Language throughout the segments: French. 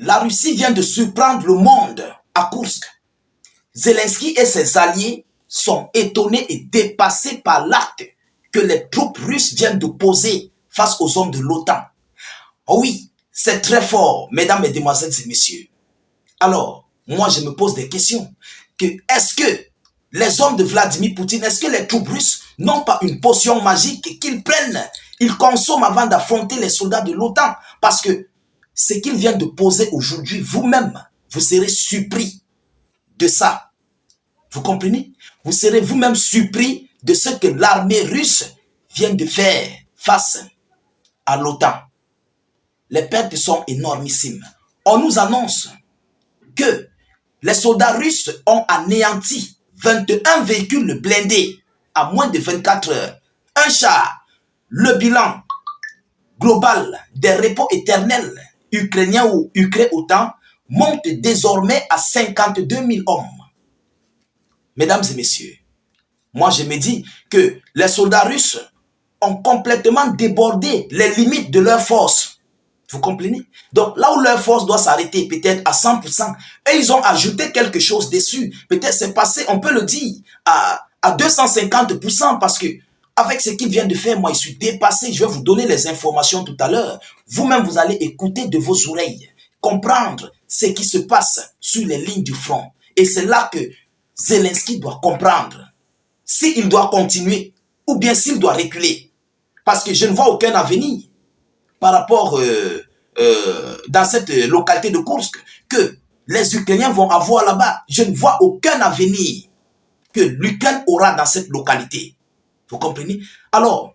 La Russie vient de surprendre le monde à Koursk. Zelensky et ses alliés sont étonnés et dépassés par l'acte que les troupes russes viennent de poser face aux hommes de l'OTAN. Oh oui, c'est très fort, mesdames, mesdemoiselles et messieurs. Alors, moi je me pose des questions. Est-ce que les hommes de Vladimir Poutine, est-ce que les troupes russes n'ont pas une potion magique qu'ils prennent, ils consomment avant d'affronter les soldats de l'OTAN? Parce que ce qu'ils viennent de poser aujourd'hui, vous-même, vous serez surpris de ça. Vous comprenez? Vous serez vous-même surpris de ce que l'armée russe vient de faire face à l'OTAN. Les pertes sont énormissimes. On nous annonce que les soldats russes ont anéanti 21 véhicules blindés à moins de 24 heures. Un char. Le bilan global des repos éternels ukrainiens ou Ukraine-OTAN monte désormais à 52 000 hommes. Mesdames et messieurs, moi je me dis que les soldats russes ont complètement débordé les limites de leur force. Vous comprenez? Donc là où leur force doit s'arrêter peut-être à 100%, et ils ont ajouté quelque chose dessus. Peut-être c'est passé, on peut le dire, à 250% parce que avec ce qu'ils viennent de faire, moi je suis dépassé. Je vais vous donner les informations tout à l'heure. Vous-même vous allez écouter de vos oreilles, comprendre ce qui se passe sur les lignes du front. Et c'est là que Zelensky doit comprendre s'il doit continuer ou bien s'il doit reculer. Parce que je ne vois aucun avenir par rapport dans cette localité de Koursk que les Ukrainiens vont avoir là-bas. Je ne vois aucun avenir que l'Ukraine aura dans cette localité. Vous comprenez? Alors,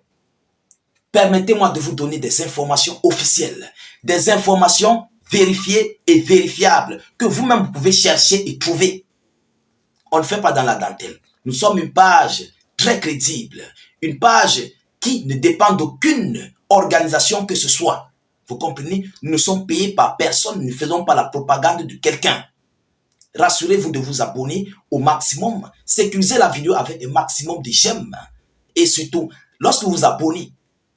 permettez-moi de vous donner des informations officielles, des informations vérifiées et vérifiables que vous-même vous pouvez chercher et trouver. On ne fait pas dans la dentelle. Nous sommes une page très crédible, une page qui ne dépend d'aucune organisation que ce soit. Vous comprenez? Nous ne sommes payés par personne, nous ne faisons pas la propagande de quelqu'un. Rassurez-vous de vous abonner au maximum. Sécurisez la vidéo avec un maximum de j'aime. Et surtout, lorsque vous vous abonnez,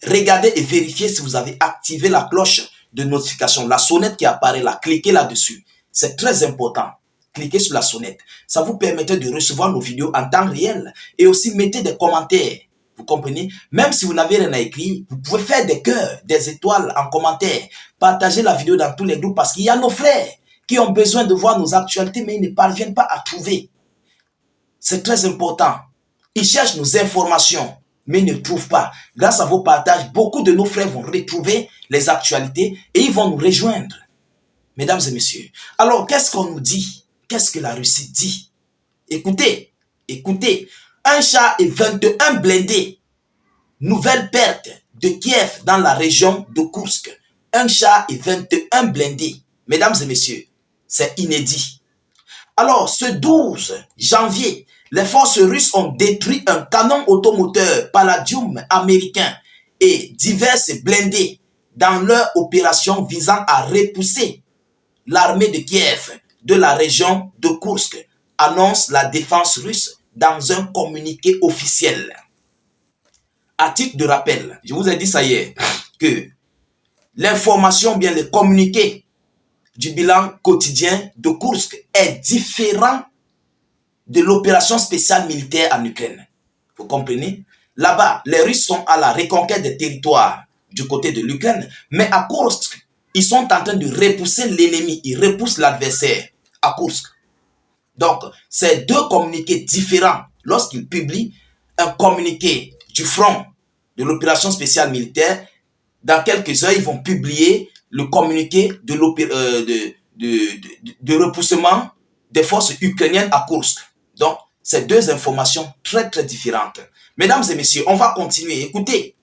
regardez et vérifiez si vous avez activé la cloche de notification, la sonnette qui apparaît là, cliquez là-dessus. C'est très important. Cliquez sur la sonnette. Ça vous permettra de recevoir nos vidéos en temps réel. Et aussi, mettez des commentaires. Vous comprenez? Même si vous n'avez rien à écrire, vous pouvez faire des cœurs, des étoiles en commentaire. Partagez la vidéo dans tous les groupes parce qu'il y a nos frères qui ont besoin de voir nos actualités, mais ils ne parviennent pas à trouver. C'est très important. Ils cherchent nos informations, mais ils ne trouvent pas. Grâce à vos partages, beaucoup de nos frères vont retrouver les actualités et ils vont nous rejoindre. Mesdames et messieurs, alors qu'est-ce qu'on nous dit? Qu'est-ce que la Russie dit? Écoutez, écoutez. Un char et 21 blindés. Nouvelle perte de Kiev dans la région de Koursk. Un char et 21 blindés. Mesdames et messieurs, c'est inédit. Alors, ce 12 janvier, les forces russes ont détruit un canon automoteur Palladium américain et diverses blindés dans leur opération visant à repousser l'armée de Kiev de la région de Koursk, annonce la défense russe dans un communiqué officiel. À titre de rappel, je vous ai dit ça hier, que l'information, bien le communiqué du bilan quotidien de Koursk est différent de l'opération spéciale militaire en Ukraine. Vous comprenez? Là-bas, les Russes sont à la reconquête des territoires du côté de l'Ukraine, mais à Koursk, ils sont en train de repousser l'ennemi, ils repoussent l'adversaire à Koursk. Donc, c'est deux communiqués différents. Lorsqu'ils publient un communiqué du front de l'opération spéciale militaire, dans quelques heures, ils vont publier le communiqué de repoussement des forces ukrainiennes à Koursk. Donc, c'est deux informations très, très différentes. Mesdames et messieurs, on va continuer. Écoutez,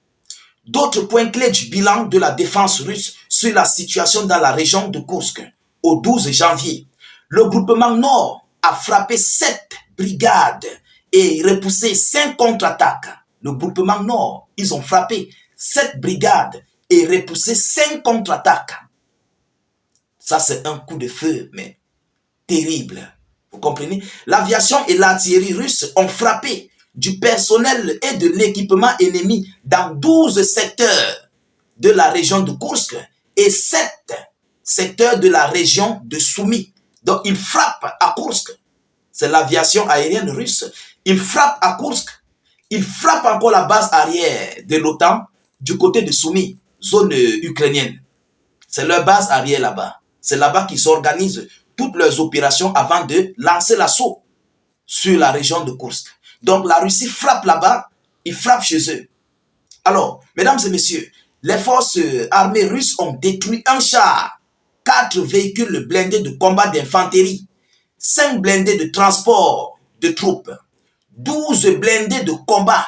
d'autres points clés du bilan de la défense russe sur la situation dans la région de Koursk au 12 janvier. Le groupement Nord a frappé 7 brigades et repoussé 5 contre-attaques. Le groupement Nord, ils ont frappé 7 brigades et repoussé 5 contre-attaques. Ça, c'est un coup de feu, mais terrible. Vous comprenez? L'aviation et l'artillerie russe ont frappé du personnel et de l'équipement ennemi dans 12 secteurs de la région de Koursk et 7 secteur de la région de Soumy. Donc, il frappe à Koursk. C'est l'aviation aérienne russe. Il frappe à Koursk. Il frappe encore la base arrière de l'OTAN du côté de Soumy, zone ukrainienne. C'est leur base arrière là-bas. C'est là-bas qu'ils s'organisent toutes leurs opérations avant de lancer l'assaut sur la région de Koursk. Donc la Russie frappe là-bas, ils frappent chez eux. Alors, mesdames et messieurs, les forces armées russes ont détruit un char, 4 véhicules blindés de combat d'infanterie, 5 blindés de transport de troupes, 12 blindés de combat,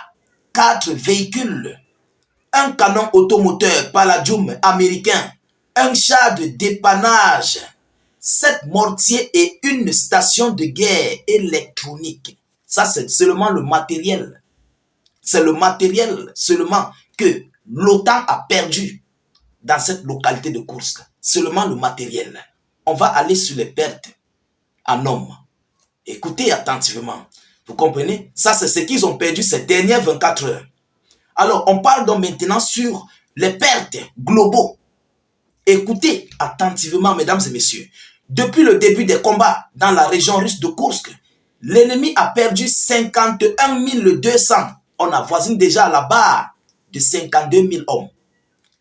4 véhicules, un canon automoteur Palladium américain, un char de dépannage, 7 mortiers et une station de guerre électronique. Ça, c'est seulement le matériel. C'est le matériel seulement que l'OTAN a perdu dans cette localité de Koursk. Seulement le matériel. On va aller sur les pertes en hommes. Écoutez attentivement. Vous comprenez? Ça, c'est ce qu'ils ont perdu ces dernières 24 heures. Alors, on parle donc maintenant sur les pertes globaux. Écoutez attentivement, mesdames et messieurs. Depuis le début des combats dans la région russe de Koursk, l'ennemi a perdu 51 200. On avoisine déjà à la barre de 52 000 hommes.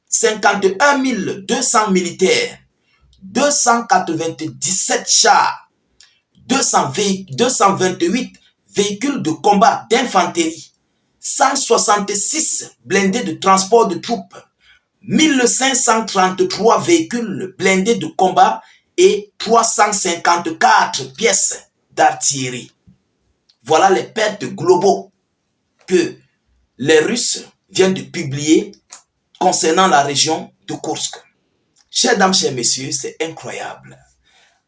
51 200 militaires, 297 chars, 228 véhicules de combat d'infanterie, 166 blindés de transport de troupes, 1533 véhicules blindés de combat et 354 pièces d'artillerie. Voilà les pertes globaux que les Russes viennent de publier concernant la région de Koursk. Chers dames, chers messieurs, c'est incroyable.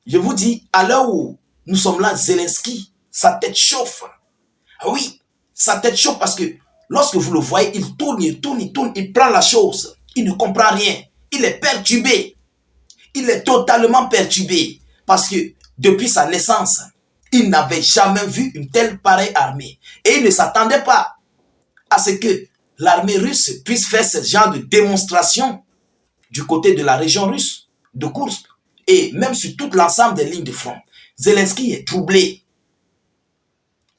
Je vous dis, à l'heure où nous sommes là, Zelensky, sa tête chauffe. Oui, sa tête chauffe parce que lorsque vous le voyez, il tourne, il prend la chose. Il ne comprend rien. Il est perturbé. Il est totalement perturbé parce que depuis sa naissance, il n'avait jamais vu une telle pareille armée. Et il ne s'attendait pas à ce que l'armée russe puisse faire ce genre de démonstration du côté de la région russe, de Koursk, et même sur tout l'ensemble des lignes de front. Zelensky est troublé.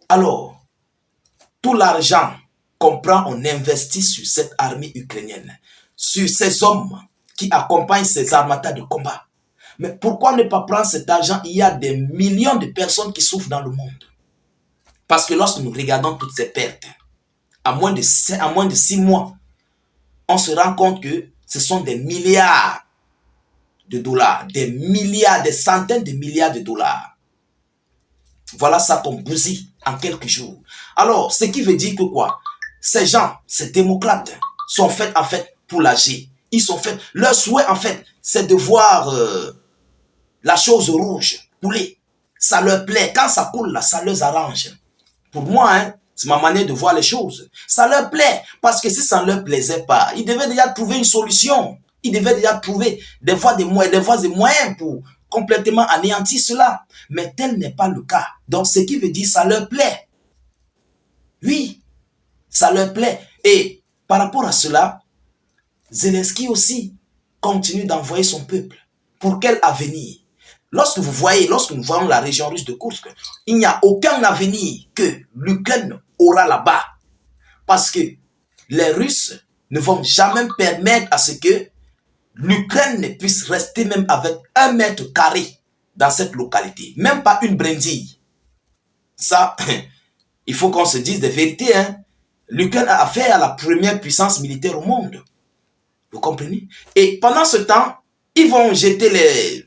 Alors, tout l'argent qu'on prend, on investit sur cette armée ukrainienne, sur ces hommes qui accompagnent ces armatas de combat. Mais pourquoi ne pas prendre cet argent? Il y a des millions de personnes qui souffrent dans le monde. Parce que lorsque nous regardons toutes ces pertes, à moins de 6 mois, on se rend compte que ce sont des milliards de dollars, des milliards, des centaines de milliards de dollars. Voilà ça qu'on bousille en quelques jours. Alors, ce qui veut dire que quoi? Ces gens, ces démocrates, sont faits en fait pour l'âger. Ils sont faits, leur souhait en fait, c'est de voir la chose rouge couler. Ça leur plaît. Quand ça coule là, ça leur arrange. Pour moi, hein, c'est ma manière de voir les choses. Ça leur plaît. Parce que si ça ne leur plaisait pas, ils devaient déjà trouver une solution. Ils devaient déjà trouver des voies et moyens pour complètement anéantir cela. Mais tel n'est pas le cas. Donc, ce qui veut dire, ça leur plaît. Oui, ça leur plaît. Et par rapport à cela, Zelensky aussi continue d'envoyer son peuple. Pour quel avenir? Lorsque nous voyons la région russe de Koursk, il n'y a aucun avenir que l'Ukraine aura là-bas. Parce que les Russes ne vont jamais permettre à ce que l'Ukraine ne puisse rester même avec 1 mètre carré dans cette localité. Même pas une brindille. Ça, il faut qu'on se dise des vérités. Hein? L'Ukraine a affaire à la première puissance militaire au monde. Vous comprenez? Et pendant ce temps, ils vont jeter les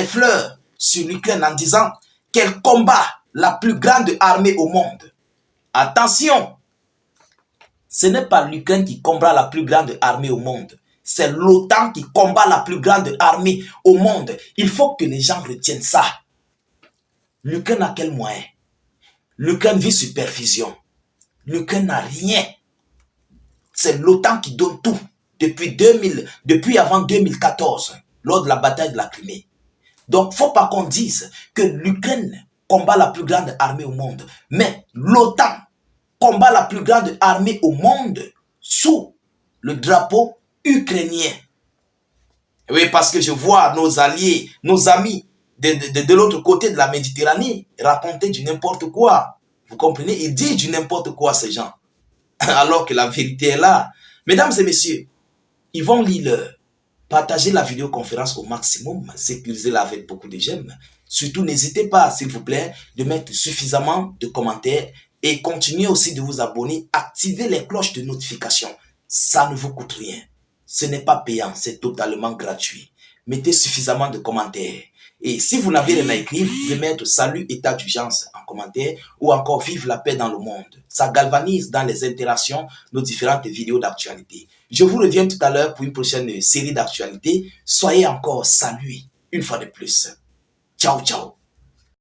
fleurs sur l'Ukraine en disant qu'elle combat la plus grande armée au monde. Attention, ce n'est pas l'Ukraine qui combat la plus grande armée au monde. C'est l'OTAN qui combat la plus grande armée au monde. Il faut que les gens retiennent ça. L'Ukraine a quel moyen? L'Ukraine vit sur perfusion. L'Ukraine n'a rien. C'est l'OTAN qui donne tout depuis avant 2014, lors de la bataille de la Crimée. Donc, il ne faut pas qu'on dise que l'Ukraine combat la plus grande armée au monde. Mais l'OTAN combat la plus grande armée au monde sous le drapeau ukrainien. Oui, parce que je vois nos alliés, nos amis de l'autre côté de la Méditerranée raconter du n'importe quoi. Vous comprenez? Ils disent du n'importe quoi, ces gens. Alors que la vérité est là. Mesdames et messieurs, Yvon Lille, partagez la vidéoconférence au maximum, sécurisez-la avec beaucoup de j'aime. Surtout, n'hésitez pas, s'il vous plaît, de mettre suffisamment de commentaires et continuez aussi de vous abonner, activez les cloches de notification. Ça ne vous coûte rien. Ce n'est pas payant, c'est totalement gratuit. Mettez suffisamment de commentaires. Et si vous n'avez rien à écrire, vous pouvez mettre salut état d'urgence en commentaire ou encore vive la paix dans le monde. Ça galvanise dans les interactions nos différentes vidéos d'actualité. Je vous reviens tout à l'heure pour une prochaine série d'actualités. Soyez encore salués une fois de plus. Ciao, ciao.